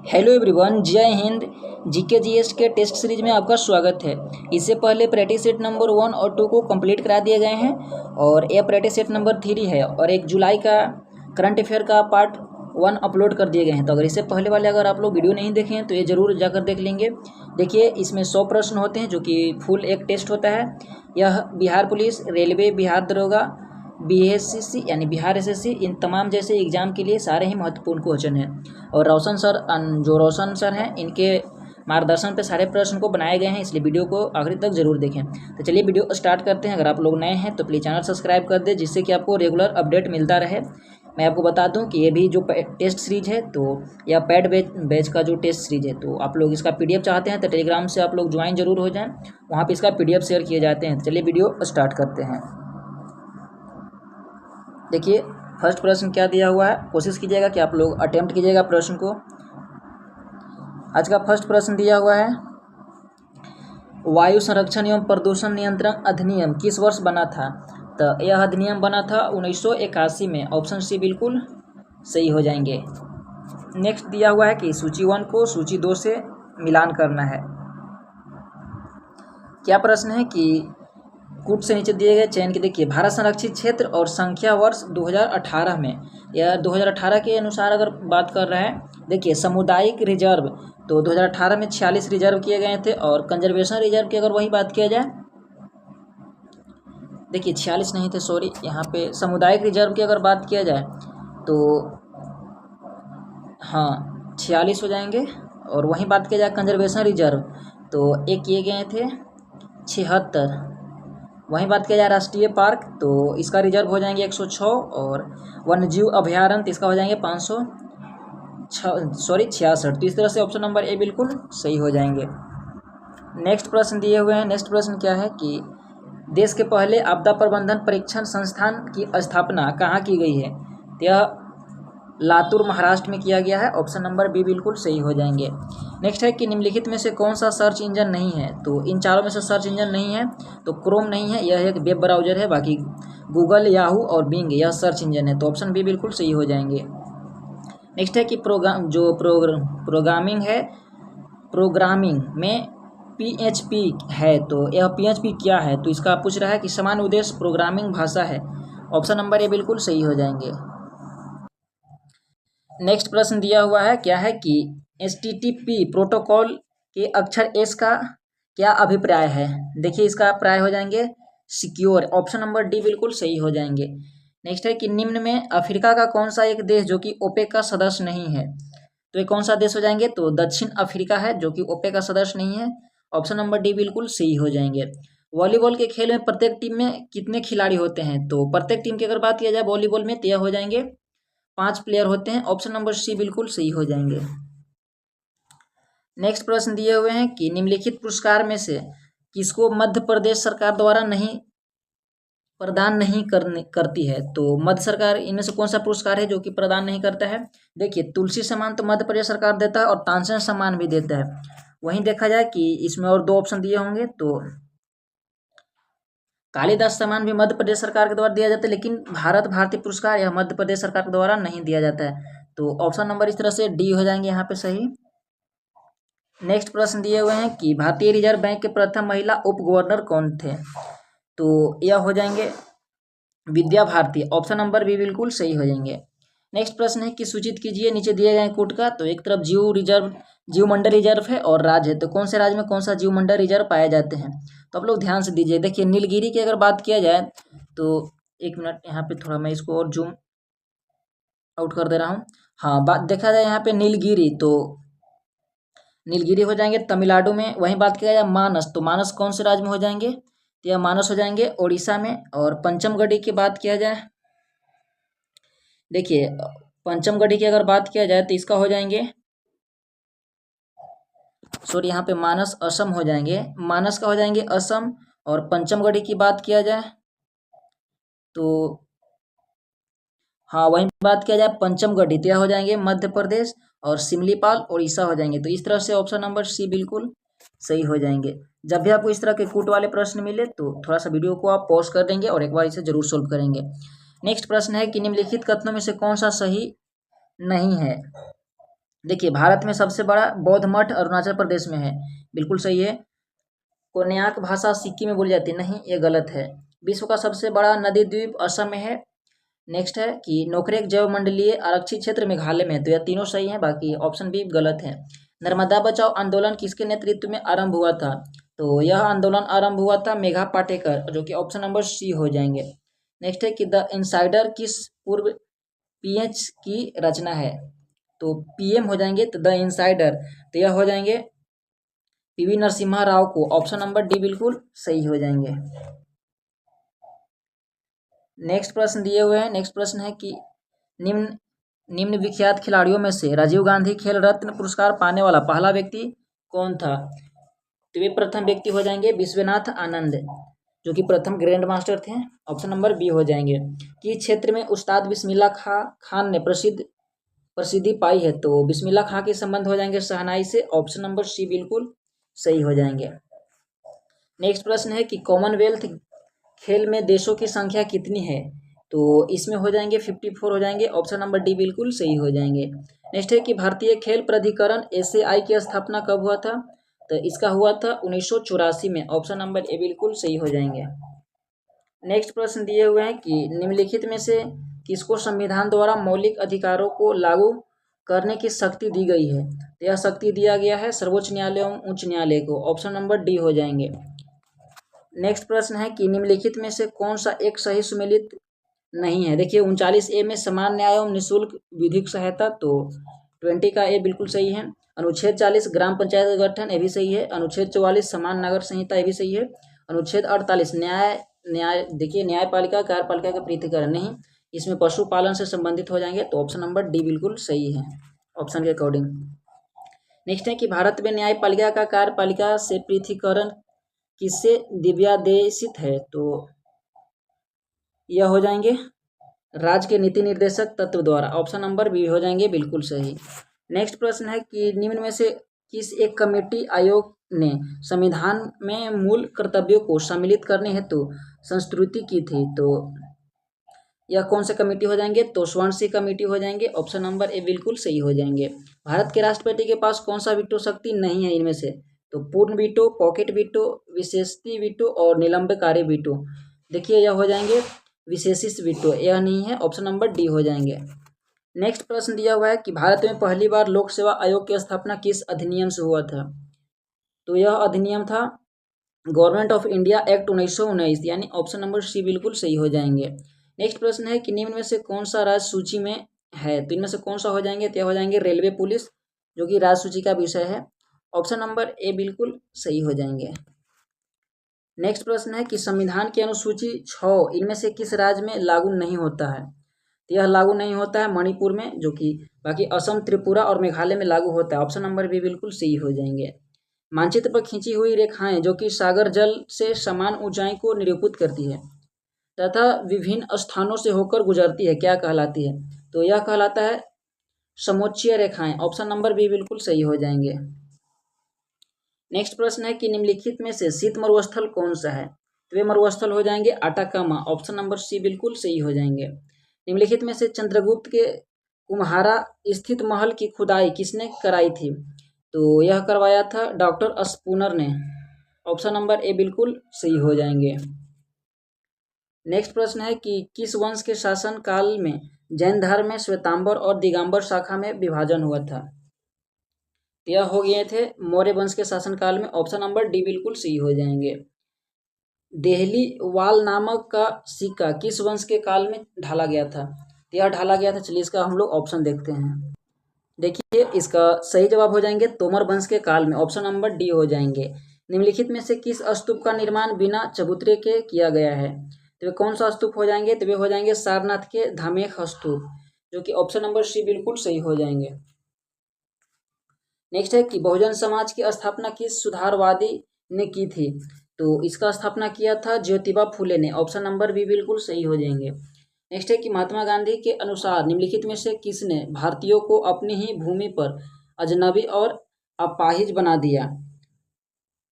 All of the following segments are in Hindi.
हेलो एवरीवन, जय हिंद। जीके जीएस के टेस्ट सीरीज में आपका स्वागत है। इससे पहले प्रैक्टिस सेट नंबर 1 और 2 को कंप्लीट करा दिए गए हैं और यह प्रैक्टिस सेट नंबर 3 है और 1 जुलाई का करंट अफेयर का पार्ट 1 अपलोड कर दिए गए हैं। तो अगर इससे पहले वाले अगर आप लोग वीडियो नहीं देखे हैं तो ये ज़रूर जाकर देख लेंगे। देखिए, इसमें 100 प्रश्न होते हैं जो कि फुल एक टेस्ट होता है। यह बिहार पुलिस, रेलवे, बिहार दरोगा, BSCC यानी बिहार SSC, इन तमाम जैसे एग्ज़ाम के लिए सारे ही महत्वपूर्ण क्वेश्चन हैं। और रोशन सर, जो रोशन सर हैं, इनके मार्गदर्शन पे सारे प्रश्न को बनाए गए हैं, इसलिए वीडियो को आखिरी तक जरूर देखें। तो चलिए वीडियो स्टार्ट करते हैं। अगर आप लोग नए हैं तो प्लीज़ चैनल सब्सक्राइब कर दें, जिससे कि आपको रेगुलर अपडेट मिलता रहे। मैं आपको बता दूं कि ये भी जो टेस्ट सीरीज है तो यह पैड बैच का जो टेस्ट सीरीज है, तो आप लोग इसका PDF चाहते हैं तो टेलीग्राम से आप लोग ज्वाइन जरूर हो जाएं, वहाँ पे इसका PDF शेयर किए जाते हैं। तो चलिए वीडियो स्टार्ट करते हैं। देखिए, फर्स्ट प्रश्न क्या दिया हुआ है, कोशिश कीजिएगा कि आप लोग अटेम्प्ट कीजिएगा प्रश्न को। आज का फर्स्ट प्रश्न दिया हुआ है, वायु संरक्षण एवं प्रदूषण नियंत्रण अधिनियम किस वर्ष बना था? तो यह अधिनियम बना था 1981 में। ऑप्शन सी बिल्कुल सही हो जाएंगे। नेक्स्ट दिया हुआ है कि सूची 1 को सूची 2 से मिलान करना है। क्या प्रश्न है कि कूट से नीचे दिए गए चयन के, देखिए, भारत संरक्षित क्षेत्र और संख्या वर्ष 2018 में, या 2018 के अनुसार अगर बात कर रहे हैं, देखिए, सामुदायिक रिजर्व तो 2018 में 46 रिजर्व किए गए थे। और कंजर्वेशन रिजर्व की अगर वही बात किया जाए, देखिए 46 नहीं थे, सॉरी, यहाँ पे सामुदायिक रिजर्व की अगर बात किया जाए तो हाँ 46 हो जाएंगे। और वहीं बात किया जाए कंजर्वेशन रिजर्व तो एक किए गए थे 76। वहीं बात किया जाए राष्ट्रीय पार्क तो इसका रिजर्व हो जाएंगे 106। और वन्यजीव अभ्यारण्य तो इसका हो जाएंगे 66। तो इस तरह से ऑप्शन नंबर ए बिल्कुल सही हो जाएंगे। नेक्स्ट प्रश्न दिए हुए हैं। नेक्स्ट प्रश्न क्या है कि देश के पहले आपदा प्रबंधन परीक्षण संस्थान की स्थापना कहाँ की गई है? तो यह लातूर, महाराष्ट्र में किया गया है। ऑप्शन नंबर बी बिल्कुल सही हो जाएंगे। नेक्स्ट है कि निम्नलिखित में से कौन सा सर्च इंजन नहीं है? तो इन चारों में से सर्च इंजन नहीं है तो क्रोम नहीं है, यह एक वेब ब्राउजर है। बाकी गूगल, याहू और बिंग यह सर्च इंजन है, तो ऑप्शन बी बिल्कुल सही हो जाएंगे। नेक्स्ट है कि प्रोग्रामिंग है, प्रोग्रामिंग में PHP है, तो यह PHP क्या है? तो इसका पूछ रहा है कि समान उद्देश्य प्रोग्रामिंग भाषा है। ऑप्शन नंबर ए बिल्कुल सही हो जाएंगे। नेक्स्ट प्रश्न दिया हुआ है, क्या है कि HTTP प्रोटोकॉल के अक्षर S का क्या अभिप्राय है? देखिए, इसका प्राय हो जाएंगे सिक्योर। ऑप्शन नंबर डी बिल्कुल सही हो जाएंगे। नेक्स्ट है कि निम्न में अफ्रीका का कौन सा एक देश जो कि ओपेक का सदस्य नहीं है? तो ये कौन सा देश हो जाएंगे? तो दक्षिण अफ्रीका है, जो कि ओपेक का सदस्य नहीं है। ऑप्शन नंबर डी बिल्कुल सही हो जाएंगे। वॉलीबॉल के खेल में प्रत्येक टीम में कितने खिलाड़ी होते हैं? तो प्रत्येक टीम की अगर बात किया जाए वॉलीबॉल में तो यह हो जाएंगे 5 प्लेयर होते हैं। ऑप्शन नंबर सी बिल्कुल सही हो जाएंगे। नेक्स्ट प्रश्न दिए हुए हैं कि निम्नलिखित पुरस्कार में से किसको मध्य प्रदेश सरकार द्वारा नहीं प्रदान नहीं करती है? तो मध्य सरकार इनमें से कौन सा पुरस्कार है जो कि प्रदान नहीं करता है? देखिए, तुलसी सम्मान तो मध्य प्रदेश सरकार देता है और तानसेन सम्मान भी देता है। वहीं देखा जाए कि इसमें और 2 ऑप्शन दिए होंगे, तो कालिदास सम्मान भी मध्य प्रदेश सरकार के द्वारा दिया जाता है, लेकिन भारत भारती पुरस्कार यह मध्य प्रदेश सरकार के द्वारा नहीं दिया जाता है। तो ऑप्शन नंबर इस तरह से डी हो जाएंगे यहाँ पे सही। नेक्स्ट प्रश्न दिए हुए हैं कि भारतीय रिजर्व बैंक के प्रथम महिला उप गवर्नर कौन थे? तो यह हो जाएंगे Vidya Bharati. Option number B बिल्कुल सही हो जाएंगे। नेक्स्ट प्रश्न है कि सूचित कीजिए नीचे दिए गए कूट का। तो एक तरफ जीव मंडल रिजर्व है और राज्य है, तो कौन से राज्य में कौन सा जीव मंडल रिजर्व पाए जाते हैं? तो आप लोग ध्यान से दीजिए। देखिए, नीलगिरी की अगर बात किया जाए तो 1 मिनट, यहाँ पे थोड़ा मैं इसको और जूम आउट कर दे रहा हूँ। हाँ, बात देखा जाए यहाँ पे नीलगिरी, तो नीलगिरी हो जाएंगे तमिलनाडु में। वहीं बात किया जाए मानस, तो मानस कौन से राज्य में हो जाएंगे? तो यह मानस हो जाएंगे उड़ीसा में। और पंचमगढ़ी की बात किया जाए, देखिए, पंचमगढ़ी की अगर बात किया जाए तो इसका हो जाएंगे, सॉरी, यहाँ पे मानस असम हो जाएंगे, मानस का हो जाएंगे असम। और पंचमगढ़ी की बात किया जाए तो हाँ, वहीं बात किया जाए पंचमगढ़ी तो यह हो जाएंगे मध्य प्रदेश। और सिमलीपाल उड़ीसा हो जाएंगे। तो इस तरह से ऑप्शन नंबर सी बिल्कुल सही हो जाएंगे। जब भी आपको इस तरह के कूट वाले प्रश्न मिले तो थोड़ा सा वीडियो को आप पॉज कर देंगे और एक बार इसे जरूर सोल्व करेंगे। नेक्स्ट प्रश्न है कि निम्नलिखित कथनों में से कौन सा सही नहीं है? देखिए भारत में सबसे बड़ा बौद्ध मठ अरुणाचल प्रदेश में है, बिल्कुल सही है। कोन्याक भाषा सिक्किम में बोली जाती है, नहीं ये गलत है। विश्व का सबसे बड़ा नदी द्वीप असम में है। नेक्स्ट है कि नोकरेक जैव मंडलीय आरक्षित क्षेत्र मेघालय में है, तो यह तीनों सही है, बाकी ऑप्शन बी गलत है। नर्मदा बचाओ आंदोलन किसके नेतृत्व में आरंभ हुआ था? तो यह आंदोलन आरंभ हुआ था मेघा पाटेकर, जो कि ऑप्शन नंबर सी हो जाएंगे। नेक्स्ट है कि द इनसाइडर किस पूर्व पीएच की रचना है? तो पीएम हो जाएंगे, तो द इनसाइडर, तो यह हो जाएंगे पीवी नरसिम्हा राव को, ऑप्शन नंबर डी बिल्कुल सही हो जाएंगे। नेक्स्ट प्रश्न दिए हुए हैं। नेक्स्ट प्रश्न है कि निम्न निम्न विख्यात खिलाड़ियों में से राजीव गांधी खेल रत्न पुरस्कार पाने वाला पहला व्यक्ति कौन था? तो वे प्रथम व्यक्ति हो जाएंगे विश्वनाथ आनंद, जो कि प्रथम ग्रैंड मास्टर थे, ऑप्शन नंबर बी हो जाएंगे। किस क्षेत्र में उस्ताद बिस्मिल्लाह खान ने प्रसिद्धि पाई है? तो बिस्मिल्लाह खां के संबंध हो जाएंगे शहनाई से, ऑप्शन नंबर सी बिल्कुल सही हो जाएंगे। नेक्स्ट प्रश्न है कि कॉमनवेल्थ खेल में देशों की संख्या कितनी है? तो इसमें हो जाएंगे 54 हो जाएंगे, ऑप्शन नंबर डी बिल्कुल सही हो जाएंगे। नेक्स्ट है कि भारतीय खेल प्राधिकरण एसएआई की स्थापना कब हुआ था? तो इसका हुआ था 1984 में, ऑप्शन नंबर ए बिल्कुल सही हो जाएंगे। नेक्स्ट प्रश्न दिए हुए हैं कि निम्नलिखित में से किसको संविधान द्वारा मौलिक अधिकारों को लागू करने की शक्ति दी गई है? तो यह शक्ति दिया गया है सर्वोच्च न्यायालय एवं उच्च न्यायालय को, ऑप्शन नंबर डी हो जाएंगे। नेक्स्ट प्रश्न है कि निम्नलिखित में से कौन सा एक सही सुमेलित नहीं है? देखिए 39A में समान न्याय एवं निःशुल्क विधिक सहायता, तो 20 का ए बिल्कुल सही है। अनुच्छेद 40 ग्राम पंचायत का गठन, ये भी सही है। अनुच्छेद 44 समान नगर संहिता, ये भी सही है। अनुच्छेद 48 देखिए न्यायपालिका कार्यपालिका का पृथक्करण, नहीं, इसमें पशुपालन से संबंधित हो जाएंगे, तो ऑप्शन नंबर डी बिल्कुल सही है ऑप्शन के अकॉर्डिंग। नेक्स्ट है कि भारत में न्यायपालिका का कार्यपालिका से पृथक्करण किससे दिव्यादेशित है? तो यह हो जाएंगे राज्य के नीति निर्देशक तत्व द्वारा, ऑप्शन नंबर बी हो जाएंगे बिल्कुल सही। नेक्स्ट प्रश्न है कि निम्न में से किस एक कमेटी आयोग ने संविधान में मूल कर्तव्यों को सम्मिलित करने हेतु संस्तुति की थी? तो यह कौन से कमेटी हो जाएंगे? तो स्वर्ण कमेटी हो जाएंगे, ऑप्शन नंबर ए बिल्कुल सही हो जाएंगे। भारत के राष्ट्रपति के पास कौन सा वीटो शक्ति नहीं है इनमें से? तो पूर्ण वीटो, पॉकेट वीटो, विशेषती वीटो और निलंबकारी वीटो। देखिए यह हो जाएंगे विशेषित वीटो, यह नहीं है, ऑप्शन नंबर डी हो जाएंगे। नेक्स्ट प्रश्न दिया हुआ है कि भारत में पहली बार लोक सेवा आयोग की स्थापना किस अधिनियम से हुआ था? तो यह अधिनियम था गवर्नमेंट ऑफ इंडिया एक्ट 1919, यानी ऑप्शन नंबर सी बिल्कुल सही हो जाएंगे। नेक्स्ट प्रश्न है कि निम्न में से कौन सा राज्य सूची में है? तो इनमें से कौन सा हो जाएंगे? तो हो जाएंगे रेलवे पुलिस, जो कि राज्य सूची का विषय है, ऑप्शन नंबर ए बिल्कुल सही हो जाएंगे। नेक्स्ट प्रश्न है कि संविधान की अनुसूची 6 इनमें से किस राज्य में लागू नहीं होता है? तो यह लागू नहीं होता है मणिपुर में, जो कि बाकी असम, त्रिपुरा और मेघालय में लागू होता है, ऑप्शन नंबर बी बिल्कुल सही हो जाएंगे। मानचित्र पर खींची हुई रेखाएं जो कि सागर जल से समान ऊंचाई को निरूपित करती है तथा विभिन्न स्थानों से होकर गुजरती है, क्या कहलाती है? तो यह कहलाता है समोच्चीय रेखाएं, ऑप्शन नंबर बी बिल्कुल सही हो जाएंगे। नेक्स्ट प्रश्न है कि निम्नलिखित में से शीत मरुस्थल कौन सा है? तो वे मरुस्थल हो जाएंगे अटाकामा, ऑप्शन नंबर सी बिल्कुल सही हो जाएंगे। निम्नलिखित में से चंद्रगुप्त के कुम्हारा स्थित महल की खुदाई किसने कराई थी? तो यह करवाया था डॉक्टर स्पूनर ने, ऑप्शन नंबर ए बिल्कुल सही हो जाएंगे। नेक्स्ट प्रश्न है कि किस वंश के शासन काल में जैन धर्म में श्वेतांबर और दिगंबर शाखा में विभाजन हुआ था? यह हो गए थे मौर्य वंश के शासनकाल में, ऑप्शन नंबर डी बिल्कुल सही हो जाएंगे। देहली वाल नामक का सिक्का किस वंश के काल में ढाला गया था? यह ढाला गया था, चलिए इसका हम लोग ऑप्शन देखते हैं। देखिए इसका सही जवाब हो जाएंगे तोमर वंश के काल में, ऑप्शन नंबर डी हो जाएंगे। निम्नलिखित में से किस स्तूप का निर्माण बिना चबूतरे के किया गया है? तो वे कौन सा स्तूप हो जाएंगे? तो वे हो जाएंगे सारनाथ के धामेख स्तूप, जो कि ऑप्शन नंबर सी बिल्कुल सही हो जाएंगे। नेक्स्ट है कि बहुजन समाज की स्थापना किस सुधारवादी ने की थी? तो इसका स्थापना किया था ज्योतिबा फूले ने, ऑप्शन नंबर बी बिल्कुल सही हो जाएंगे। नेक्स्ट है कि महात्मा गांधी के अनुसार निम्नलिखित में से किसने भारतीयों को अपनी ही भूमि पर अजनबी और अपाहिज बना दिया?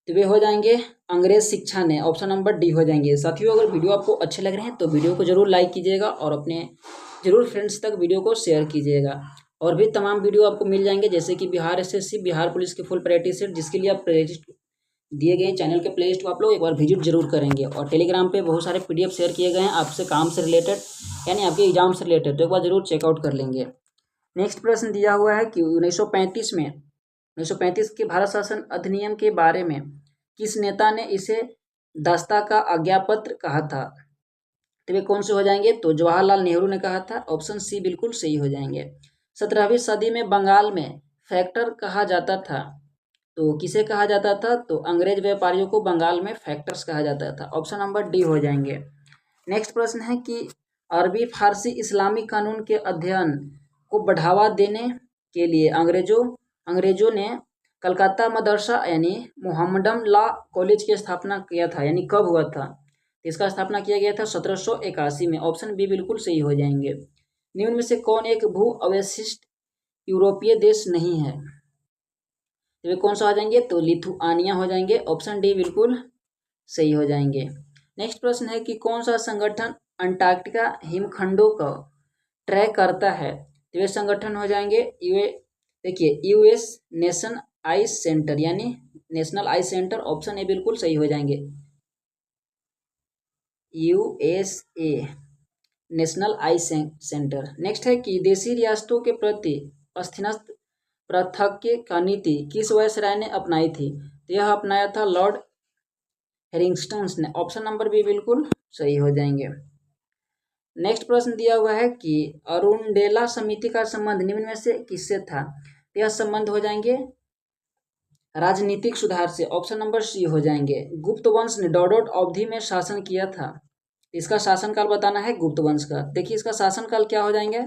तो वे हो जाएंगे अंग्रेज शिक्षा ने, ऑप्शन नंबर डी हो जाएंगे। साथियों अगर वीडियो आपको अच्छे लग रहे हैं तो वीडियो को जरूर लाइक कीजिएगा और अपने जरूर फ्रेंड्स तक वीडियो को शेयर कीजिएगा और भी तमाम वीडियो आपको मिल जाएंगे, जैसे कि बिहार एसएससी, बिहार पुलिस के फुल प्रैक्टिस सेट, जिसके लिए आप प्लेलिस्ट दिए गए चैनल के प्लेलिस्ट को आप लोग एक बार विजिट जरूर करेंगे। और टेलीग्राम पे बहुत सारे पीडीएफ शेयर किए गए हैं आपसे काम से रिलेटेड, यानी आपके एग्जाम से रिलेटेड, तो एक बार जरूर चेकआउट कर लेंगे। नेक्स्ट प्रश्न दिया हुआ है कि 1935 के भारत शासन अधिनियम के बारे में किस नेता ने इसे दास्ता का आज्ञापत्र कहा था? तो वे कौन से हो जाएंगे? तो जवाहरलाल नेहरू ने कहा था। ऑप्शन सी बिल्कुल सही हो जाएंगे। 17वीं सदी में बंगाल में फैक्टर कहा जाता था, तो किसे कहा जाता था? तो अंग्रेज व्यापारियों को बंगाल में फैक्टर्स कहा जाता था। ऑप्शन नंबर डी हो जाएंगे। नेक्स्ट प्रश्न है कि अरबी फारसी इस्लामी कानून के अध्ययन को बढ़ावा देने के लिए अंग्रेजों ने कलकत्ता मदरसा यानी मोहम्मडन लॉ कॉलेज की स्थापना किया था, यानी कब हुआ था? इसका स्थापना किया गया था 1781 में। ऑप्शन बी बिल्कुल सही हो जाएंगे। निम्न में से कौन एक भू अवशिष्ट यूरोपीय देश नहीं है? तो वे कौन सा हो जाएंगे? तो लिथुआनिया हो जाएंगे। ऑप्शन डी बिल्कुल सही हो जाएंगे। नेक्स्ट प्रश्न है कि कौन सा संगठन अंटार्कटिका हिमखंडों को ट्रैक करता है? तो वे संगठन हो जाएंगे यूएस नेशन आइस सेंटर, यानी national ice centre. Option A बिल्कुल सही हो जाएंगे, USA national ice centre. Next है कि देशी रियासतों के प्रति अस्थायी पृथक्करण का नीति किस वायसराय ने अपनाई थी? तो यह अपनाया था लॉर्ड हेरिंगटन ने। ऑप्शन नंबर बी बिल्कुल सही हो जाएंगे। नेक्स्ट प्रश्न दिया हुआ है कि अरुणडेला समिति का संबंध निम्न में से किससे था? तो यह संबंध हो जाएंगे राजनीतिक सुधार से। ऑप्शन नंबर सी हो जाएंगे। गुप्त वंश ने डॉडोट अवधि में शासन किया था। इसका शासनकाल बताना है गुप्त वंश का। देखिए इसका शासनकाल क्या हो जाएंगे?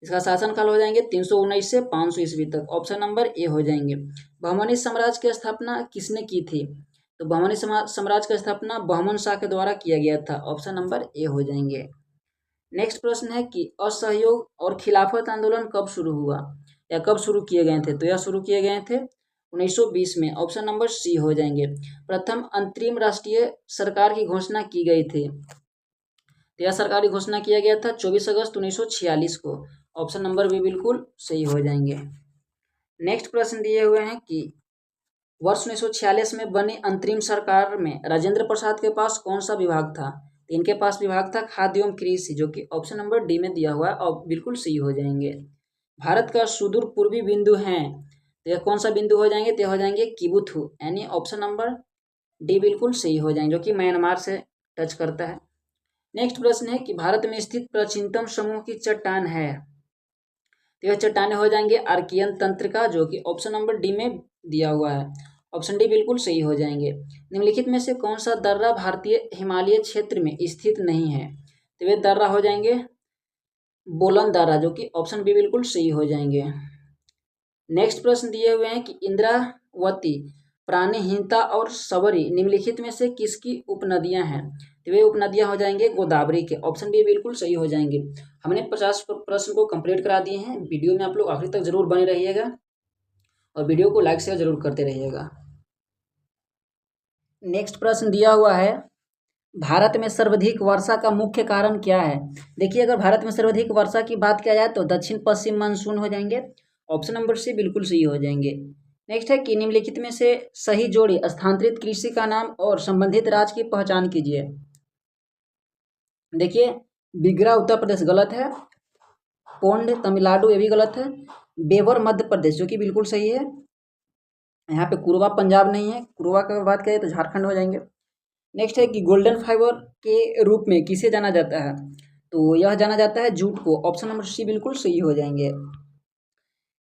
इसका शासनकाल हो जाएंगे 319 से 500 ईस्वी तक। ऑप्शन नंबर ए हो जाएंगे। बहमनी साम्राज्य की स्थापना किसने की थी? तो बहमनी साम्राज्य की स्थापना बहमन शाह के द्वारा किया गया था। ऑप्शन नंबर ए हो जाएंगे। नेक्स्ट प्रश्न है कि असहयोग और खिलाफत आंदोलन कब शुरू हुआ या कब शुरू किए गए थे? तो यह शुरू किए गए थे 1920 में। ऑप्शन नंबर सी हो जाएंगे। प्रथम अंतरिम राष्ट्रीय सरकार की घोषणा की गई थी, तो यह सरकारी घोषणा किया गया था 24 अगस्त 1946 को। ऑप्शन नंबर बी बिल्कुल सही हो जाएंगे। नेक्स्ट प्रश्न दिए हुए हैं कि वर्ष 1946 में बनी अंतरिम सरकार में राजेंद्र प्रसाद के पास कौन सा विभाग था? तो इनके पास विभाग था खाद्य एवं कृषि, जो कि ऑप्शन नंबर डी में दिया हुआ है और बिल्कुल सही हो जाएंगे। भारत का सुदूर पूर्वी बिंदु है, तो यह कौन सा बिंदु हो जाएंगे? तो हो जाएंगे किबुथु, यानी ऑप्शन नंबर डी बिल्कुल सही हो जाएंगे, जो कि म्यांमार से टच करता है। नेक्स्ट प्रश्न है कि भारत में स्थित प्राचीनतम समूह की चट्टान है, तो यह चट्टानें हो जाएंगे आर्कियन तंत्र का, जो कि ऑप्शन नंबर डी में दिया हुआ है। ऑप्शन डी बिल्कुल सही हो जाएंगे। निम्नलिखित में से कौन सा दर्रा भारतीय हिमालय क्षेत्र में स्थित नहीं है? तो वे दर्रा हो जाएंगे बोलन दर्रा, जो कि ऑप्शन बी बिल्कुल सही हो जाएंगे। नेक्स्ट प्रश्न दिए हुए हैं कि इंद्रावती, प्राणहिता और सबरी निम्नलिखित में से किसकी उपनदियां हैं? तो वे उपनदियां हो जाएंगे गोदावरी के। ऑप्शन बी बिल्कुल सही हो जाएंगे। हमने 50 प्रश्न को कंप्लीट करा दिए हैं। वीडियो में आप लोग आखिर तक जरूर बने रहिएगा और वीडियो को लाइक शेयर जरूर करते रहिएगा। नेक्स्ट प्रश्न दिया हुआ है, भारत में सर्वाधिक वर्षा का मुख्य कारण क्या है? देखिए अगर भारत में सर्वाधिक वर्षा की बात किया जाए तो दक्षिण पश्चिम मानसून हो जाएंगे। ऑप्शन नंबर सी बिल्कुल सही हो जाएंगे। नेक्स्ट है कि निम्नलिखित में से सही जोड़ी स्थानांतरित कृषि का नाम और संबंधित राज्य की पहचान कीजिए। देखिए बिगरा उत्तर प्रदेश गलत है, पोंड तमिलनाडु ये भी गलत है, बेवर मध्य प्रदेश जो कि बिल्कुल सही है। यहाँ पे कुरवा पंजाब नहीं है, कुरवा की बात करें तो झारखंड हो जाएंगे। नेक्स्ट है कि गोल्डन फाइबर के रूप में किसे जाना जाता है? तो यह जाना जाता है जूट को। ऑप्शन नंबर सी बिल्कुल सही हो जाएंगे।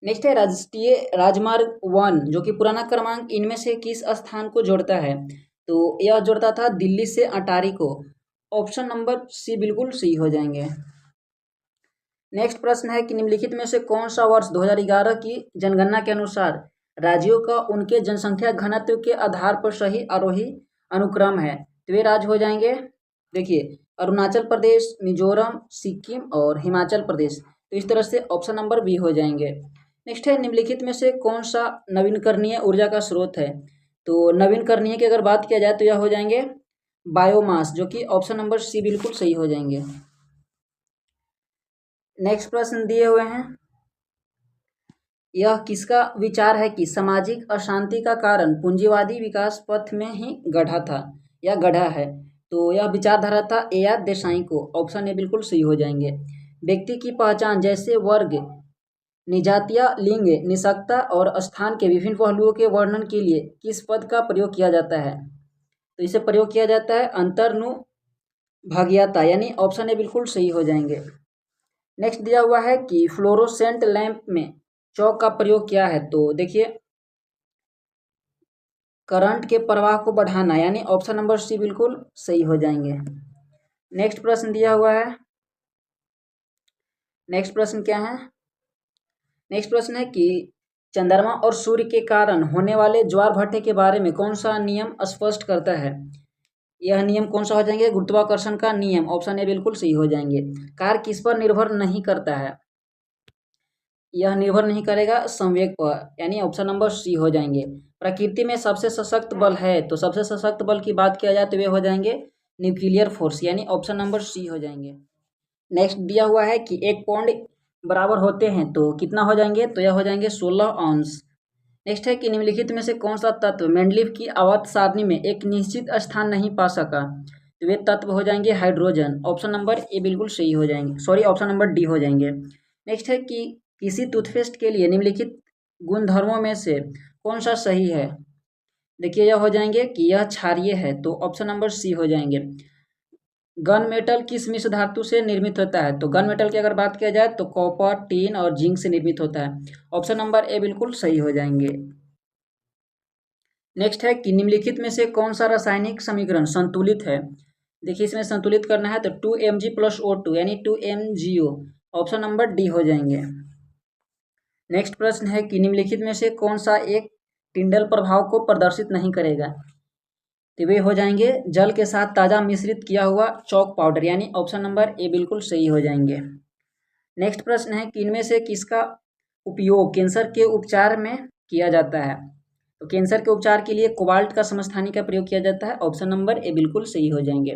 नेक्स्ट है राष्ट्रीय राजमार्ग 1 जो कि पुराना क्रमांक इनमें से किस स्थान को जोड़ता है? तो यह जोड़ता था दिल्ली से अटारी को। ऑप्शन नंबर सी बिल्कुल सही हो जाएंगे। नेक्स्ट प्रश्न है कि निम्नलिखित में से कौन सा वर्ष 2011 की जनगणना के अनुसार राज्यों का उनके जनसंख्या घनत्व के आधार पर सही आरोही अनुक्रम है? तो वे राज्य हो जाएंगे, देखिए अरुणाचल प्रदेश, मिजोरम, सिक्किम और हिमाचल प्रदेश। तो इस तरह से ऑप्शन नंबर बी हो जाएंगे। नेक्स्ट है निम्नलिखित में से कौन सा नवीनकरणीय ऊर्जा का स्रोत है? तो नवीनकरणीय की अगर बात किया जाए तो यह हो जाएंगे बायोमास, जो कि ऑप्शन नंबर सी बिल्कुल सही हो जाएंगे। नेक्स्ट प्रश्न दिए हुए हैं, यह किसका विचार है कि सामाजिक अशांति का कारण पूंजीवादी विकास पथ में ही गढ़ा था या गढ़ा है? तो यह विचारधारा था ए आर देसाई को। ऑप्शन ए बिल्कुल सही हो जाएंगे। व्यक्ति की पहचान जैसे वर्ग, निजातिया, लिंग, निषक्ता और स्थान के विभिन्न पहलुओं के वर्णन के लिए किस पद का प्रयोग किया जाता है? तो इसे प्रयोग किया जाता है अंतर्नुभागीयता, यानी ऑप्शन ए बिल्कुल सही हो जाएंगे। नेक्स्ट दिया हुआ है कि फ्लोरोसेंट लैंप में चौक का प्रयोग क्या है? तो देखिए, करंट के प्रवाह को बढ़ाना, यानी ऑप्शन नंबर सी बिल्कुल सही हो जाएंगे। नेक्स्ट प्रश्न दिया हुआ है, नेक्स्ट प्रश्न क्या है? नेक्स्ट प्रश्न है कि चंद्रमा और सूर्य के कारण होने वाले ज्वार भाटे के बारे में कौन सा नियम स्पष्ट करता है? यह नियम कौन सा हो जाएंगे? गुरुत्वाकर्षण का नियम। ऑप्शन ए बिल्कुल सही हो जाएंगे। कार्य किस पर निर्भर नहीं करता है? यह निर्भर नहीं करेगा संवेग पर, यानी ऑप्शन नंबर सी हो जाएंगे। प्रकृति में सबसे सशक्त बल है, तो सबसे सशक्त बल की बात किया जाए तो वे हो जाएंगे न्यूक्लियर फोर्स, यानी ऑप्शन नंबर सी हो जाएंगे। नेक्स्ट दिया हुआ है कि 1 पाउंड बराबर होते हैं तो कितना हो जाएंगे? तो यह हो जाएंगे 16 ऑunce। नेक्स्ट है कि निम्नलिखित में से कौन सा तत्व मेंडलीव की आवर्त सारणी में एक निश्चित स्थान नहीं पा सका? तो वे तत्व हो जाएंगे हाइड्रोजन। ऑप्शन नंबर ए बिल्कुल सही हो जाएंगे, सॉरी ऑप्शन नंबर डी हो जाएंगे। नेक्स्ट है कि किसी टूथपेस्ट के लिए निम्नलिखित गुणधर्मों में से कौन सा सही है? देखिए, यह हो जाएंगे कि यह क्षारीय है, तो ऑप्शन नंबर सी हो जाएंगे। गन मेटल किस मिश्र धातु से निर्मित होता है? तो गन मेटल की अगर बात किया जाए तो कॉपर, टीन और जिंक से निर्मित होता है। ऑप्शन नंबर ए बिल्कुल सही हो जाएंगे। नेक्स्ट है कि निम्नलिखित में से कौन सा रासायनिक समीकरण संतुलित है? देखिए, इसमें संतुलित करना है तो 2Mg + O2 यानी 2MgO। ऑप्शन नंबर डी हो जाएंगे। नेक्स्ट प्रश्न है कि निम्नलिखित में से कौन सा एक टिंडल प्रभाव को प्रदर्शित नहीं करेगा? तो वे हो जाएंगे जल के साथ ताज़ा मिश्रित किया हुआ चॉक पाउडर, यानी ऑप्शन नंबर ए बिल्कुल सही हो जाएंगे। नेक्स्ट प्रश्न है कि इनमें से किसका उपयोग कैंसर के उपचार में किया जाता है? तो कैंसर के उपचार के लिए कोबाल्ट का समस्थानी का प्रयोग किया जाता है। ऑप्शन नंबर ए बिल्कुल सही हो जाएंगे।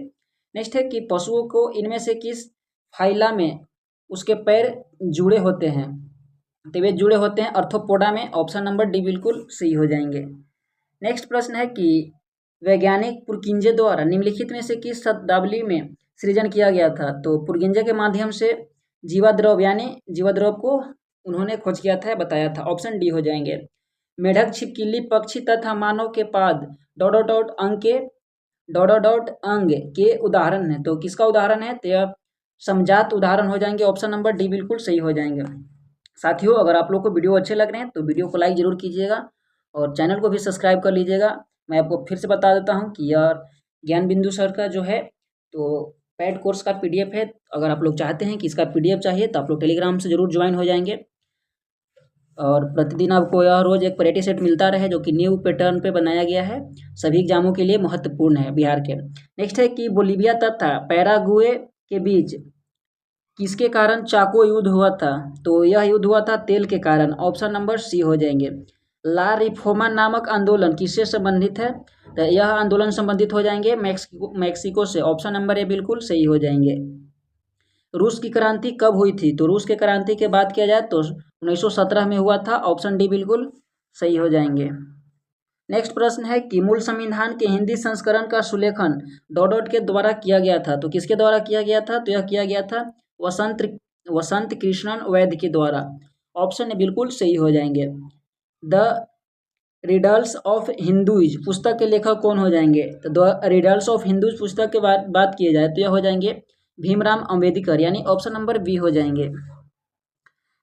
नेक्स्ट है कि पशुओं को इनमें से किस फाइला में उसके पैर जुड़े होते हैं? तो वे जुड़े होते हैं अर्थोपोडा में। ऑप्शन नंबर डी बिल्कुल सही हो जाएंगे। नेक्स्ट प्रश्न है कि वैज्ञानिक पुरकिंजे द्वारा निम्नलिखित में से किस शब्दावली में सृजन किया गया था? तो पुरकिंजे के माध्यम से जीवाद्रव, यानी जीवाद्रव को उन्होंने खोज किया था, बताया था। ऑप्शन डी हो जाएंगे। मेढक, छिपकली, पक्षी तथा मानव के पाद अंग के उदाहरण है, तो किसका उदाहरण है? तो यह समजात उदाहरण हो जाएंगे। ऑप्शन नंबर डी बिल्कुल सही हो जाएंगे। साथियों, अगर आप लोग को वीडियो अच्छे लग रहे हैं तो वीडियो को लाइक जरूर कीजिएगा और चैनल को भी सब्सक्राइब कर लीजिएगा। मैं आपको फिर से बता देता हूं कि यार ज्ञान बिंदु सर का जो है तो पेड कोर्स का पीडीएफ है। अगर आप लोग चाहते हैं कि इसका पीडीएफ चाहिए तो आप लोग टेलीग्राम से जरूर ज्वाइन हो जाएंगे और प्रतिदिन आपको यह रोज़ एक परेटी सेट मिलता रहे जो कि न्यू पैटर्न पे बनाया गया है, सभी एग्जामों के लिए महत्वपूर्ण है बिहार के। नेक्स्ट है कि बोलीविया तथा पैराग्वे के बीच किसके कारण चाको युद्ध हुआ था? तो यह युद्ध हुआ था तेल के कारण। ऑप्शन नंबर सी हो जाएंगे। ला रिफोर्मा नामक आंदोलन किससे संबंधित है? तो यह आंदोलन संबंधित हो जाएंगे मैक्सिको से। ऑप्शन नंबर ए बिल्कुल सही हो जाएंगे। रूस की क्रांति कब हुई थी? तो रूस के क्रांति के बात किया जाए तो 1917 में हुआ था। ऑप्शन डी बिल्कुल सही हो जाएंगे। नेक्स्ट प्रश्न है कि मूल संविधान के हिंदी संस्करण का सुलेखन डॉट के द्वारा किया गया था। तो किसके द्वारा किया गया था? तो यह किया गया था वसंत कृष्णन वैद्य के द्वारा। ऑप्शन बिल्कुल सही हो जाएंगे। द रिडल्स ऑफ हिंदूज पुस्तक के लेखक कौन हो जाएंगे? तो द रिडल्स ऑफ हिंदूज पुस्तक के बात किए जाए तो यह हो जाएंगे भीमराव अंबेडकर, यानी ऑप्शन नंबर बी हो जाएंगे।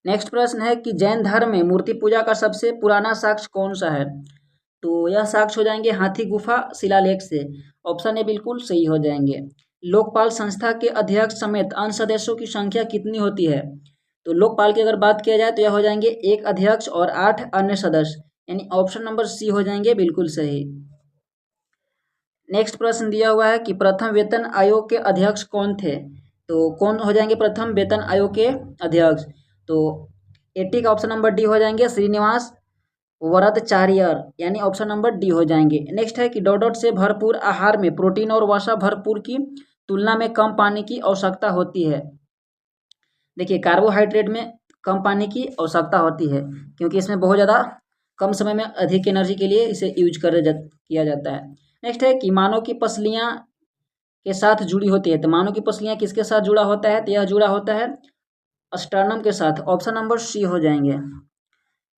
नेक्स्ट प्रश्न है कि जैन धर्म में मूर्ति पूजा का सबसे पुराना साक्ष्य कौन सा है? तो यह साक्ष्य हो जाएंगे हाथी गुफा शिलालेख से। ऑप्शन ए बिल्कुल सही हो जाएंगे। लोकपाल संस्था के अध्यक्ष समेत अन्य सदस्यों की संख्या कितनी होती है? तो लोकपाल की अगर बात किया जाए तो यह हो जाएंगे 1 अध्यक्ष और 8 अन्य सदस्य, यानी ऑप्शन नंबर सी हो जाएंगे बिल्कुल सही। नेक्स्ट प्रश्न दिया हुआ है कि प्रथम वेतन आयोग के अध्यक्ष कौन थे? तो कौन हो जाएंगे प्रथम वेतन आयोग के अध्यक्ष? तो 80 का ऑप्शन नंबर डी हो जाएंगे श्रीनिवास वरदचार्यर, यानी ऑप्शन नंबर डी हो जाएंगे। नेक्स्ट है कि डॉट से भरपूर आहार में प्रोटीन और वसा भरपूर की तुलना में कम पानी की आवश्यकता होती है। देखिए कार्बोहाइड्रेट में कम पानी की आवश्यकता होती है क्योंकि इसमें बहुत ज़्यादा कम समय में अधिक एनर्जी के लिए इसे यूज किया जाता है। नेक्स्ट है कि मानव की पसलियाँ के साथ जुड़ी होती है। तो मानव की पसलियाँ किसके साथ जुड़ा होता है? तो यह जुड़ा होता है स्टर्नम के साथ। ऑप्शन नंबर सी हो जाएंगे।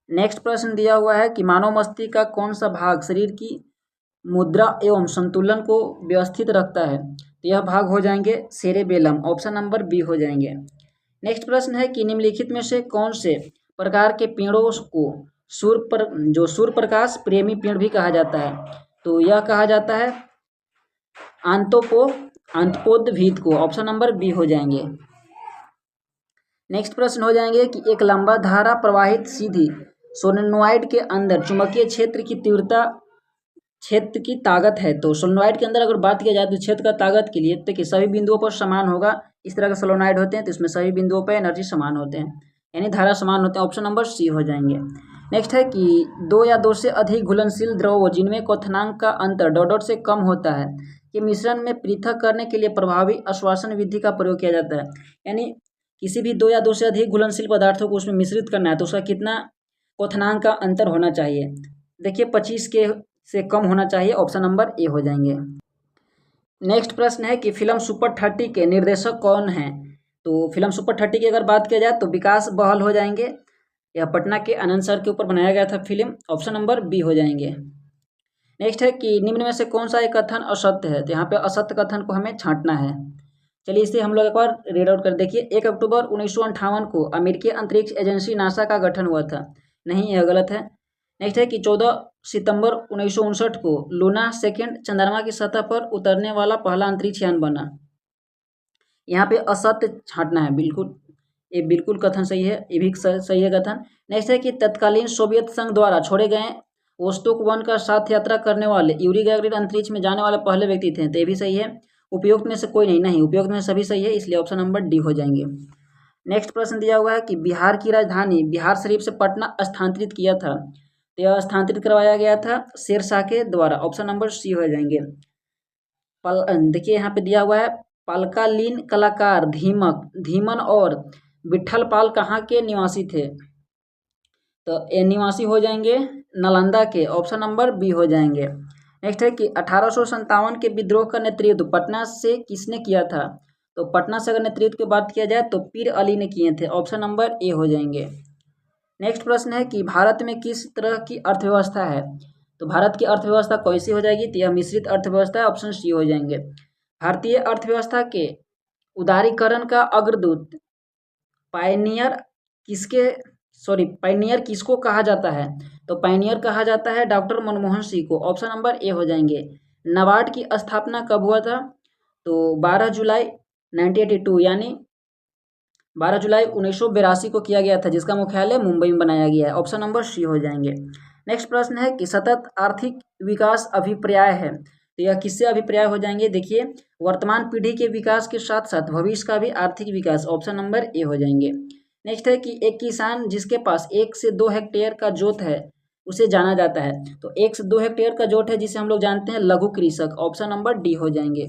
नेक्स्ट प्रश्न दिया हुआ है कि मानव मस्तिष्क का कौन सा भाग शरीर की मुद्रा एवं संतुलन को व्यवस्थित रखता है? तो यह भाग हो जाएंगे सेरेबेलम। ऑप्शन नंबर बी हो जाएंगे। नेक्स्ट प्रश्न है कि निम्नलिखित में से कौन से प्रकार के पेड़ों को सूर्य प्रकाश प्रेमी पेड़ भी कहा जाता है? तो यह कहा जाता है आंतपोदभिद को। ऑप्शन नंबर बी हो जाएंगे। नेक्स्ट प्रश्न हो जाएंगे कि एक लंबा धारा प्रवाहित सीधी सोलेनोइड के अंदर चुंबकीय क्षेत्र की ताकत है। तो सोलेनोइड के अंदर अगर बात किया जाए तो क्षेत्र का ताकत के लिए देखिए सभी बिंदुओं पर समान होगा। इस तरह के सोलेनोइड होते हैं तो इसमें सभी बिंदुओं पर एनर्जी समान होते हैं, यानी धारा समान होते हैं। ऑप्शन नंबर सी हो जाएंगे। नेक्स्ट है कि दो या दो से अधिक घुलनशील द्रव जिनमें क्वथनांक का अंतर डॉट से कम होता है कि मिश्रण में पृथक करने के लिए प्रभावी आश्वासन विधि का प्रयोग किया जाता है। यानी किसी भी दो या दो से अधिक घुलनशील पदार्थों को उसमें मिश्रित करना है तो उसका कितना क्वथनांक का अंतर होना चाहिए? देखिए 25 के से कम होना चाहिए। ऑप्शन नंबर ए हो जाएंगे। नेक्स्ट प्रश्न है कि फिल्म सुपर 30 के निर्देशक कौन हैं? तो फिल्म सुपर 30 की अगर बात किया जाए तो विकास बहल हो जाएंगे। यह पटना के आनंद सर के ऊपर बनाया गया था फिल्म। ऑप्शन नंबर बी हो जाएंगे। नेक्स्ट है कि निम्न में से कौन सा एक कथन असत्य है? तो यहाँ पे असत्य कथन को हमें छांटना है। चलिए इसे हम लोग एक बार रीड आउट कर देखिए। 1 अक्टूबर 1958 को अमेरिकी अंतरिक्ष एजेंसी नासा का गठन हुआ था। नहीं, यह गलत है। नेक्स्ट है कि 14 सितंबर 1959 को लूना सेकेंड चंद्रमा की सतह पर उतरने वाला पहला अंतरिक्ष यान बना। यहाँ पे असत्य छांटना है। बिल्कुल ये बिल्कुल कथन सही है, ये भी सही है कथन। नेक्स्ट है कि तत्कालीन सोवियत संघ द्वारा छोड़े गए वोस्तोक 1 का साथ यात्रा करने वाले यूरी गैगरिन अंतरिक्ष में जाने वाले पहले व्यक्ति थे। तो ये भी सही है। उपयुक्त में से कोई नहीं, उपयुक्त में सभी सही है, इसलिए ऑप्शन नंबर डी हो जाएंगे। नेक्स्ट प्रश्न दिया हुआ है कि बिहार की राजधानी बिहार शरीफ से पटना स्थानांतरित किया था। तो यह स्थानांतरित करवाया गया था शेरशाह के द्वारा। ऑप्शन नंबर सी हो जाएंगे। देखिए यहाँ पे दिया हुआ है पालकालीन कलाकार धीमन और विठल पाल कहाँ के निवासी थे? तो ये निवासी हो जाएंगे नालंदा के। ऑप्शन नंबर बी हो जाएंगे। नेक्स्ट है कि 1857 के विद्रोह का नेतृत्व पटना से किसने किया था? तो पटना से अगर नेतृत्व की बात किया जाए तो पीर अली ने किए थे। ऑप्शन नंबर ए हो जाएंगे। नेक्स्ट प्रश्न है कि भारत में किस तरह की अर्थव्यवस्था है? तो भारत की अर्थव्यवस्था कैसी हो जाएगी? तो यह मिश्रित अर्थव्यवस्था है। ऑप्शन सी हो जाएंगे। भारतीय अर्थव्यवस्था के उदारीकरण का अग्रदूत पायनियर किसको कहा जाता है? तो पायनियर कहा जाता है डॉक्टर मनमोहन सिंह को। ऑप्शन नंबर ए हो जाएंगे। नाबार्ड की स्थापना कब हुआ था? तो 12 जुलाई 1982 यानी 12 जुलाई 1982 को किया गया था, जिसका मुख्यालय मुंबई में बनाया गया है। ऑप्शन नंबर सी हो जाएंगे। नेक्स्ट प्रश्न है कि सतत आर्थिक विकास अभिप्राय है। तो यह किससे अभिप्राय हो जाएंगे? देखिए वर्तमान पीढ़ी के विकास के साथ साथ भविष्य का भी आर्थिक विकास। ऑप्शन नंबर ए हो जाएंगे। नेक्स्ट है कि एक किसान जिसके पास 1 से 2 हेक्टेयर का जोत है उसे जाना जाता है। तो 1 से 2 हेक्टेयर का जोत है जिसे हम लोग जानते हैं लघु कृषक। ऑप्शन नंबर डी हो जाएंगे।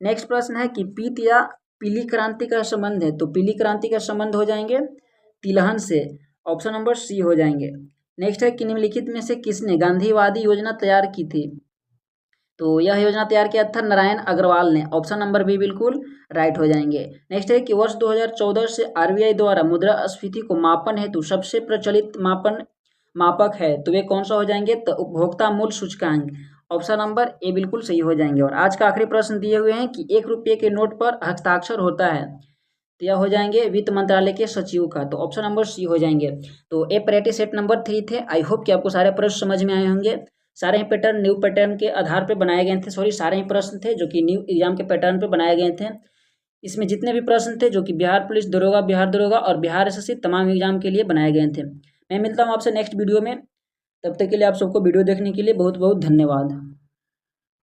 नेक्स्ट प्रश्न है कि पीत या पीली क्रांति का संबंध है। तो पीली क्रांति का संबंध हो जाएंगे तिलहन से। ऑप्शन नंबर सी हो जाएंगे। नेक्स्ट है कि निम्नलिखित में से किसने गांधीवादी योजना तैयार की थी? तो यह योजना तैयार किया था नारायण अग्रवाल ने। ऑप्शन नंबर बी बिल्कुल राइट हो जाएंगे। नेक्स्ट है कि वर्ष 2014 से आरबीआई द्वारा मुद्रास्फीति को मापन हेतु सबसे प्रचलित मापक है। तो वे कौन सा हो जाएंगे? तो उपभोक्ता मूल्य सूचकांक। ऑप्शन नंबर ए बिल्कुल सही हो जाएंगे। और आज का आखिरी प्रश्न दिए हुए हैं कि 1 रुपये के नोट पर हस्ताक्षर होता है। तो यह हो जाएंगे वित्त मंत्रालय के सचिव का। तो ऑप्शन नंबर सी हो जाएंगे। तो ए प्रैक्टिस सेट नंबर 3 थे। आई होप कि आपको सारे प्रश्न समझ में आए होंगे। सारे ही पैटर्न न्यू पैटर्न के आधार पर बनाए गए थे। सारे ही प्रश्न थे जो कि न्यू एग्जाम के पैटर्न पर बनाए गए थे। इसमें जितने भी प्रश्न थे जो कि बिहार पुलिस दरोगा, बिहार दरोगा और बिहार एसएससी तमाम एग्जाम के लिए बनाए गए थे। मैं मिलता हूँ आपसे नेक्स्ट वीडियो में। तब तक के लिए आप सबको वीडियो देखने के लिए बहुत बहुत धन्यवाद।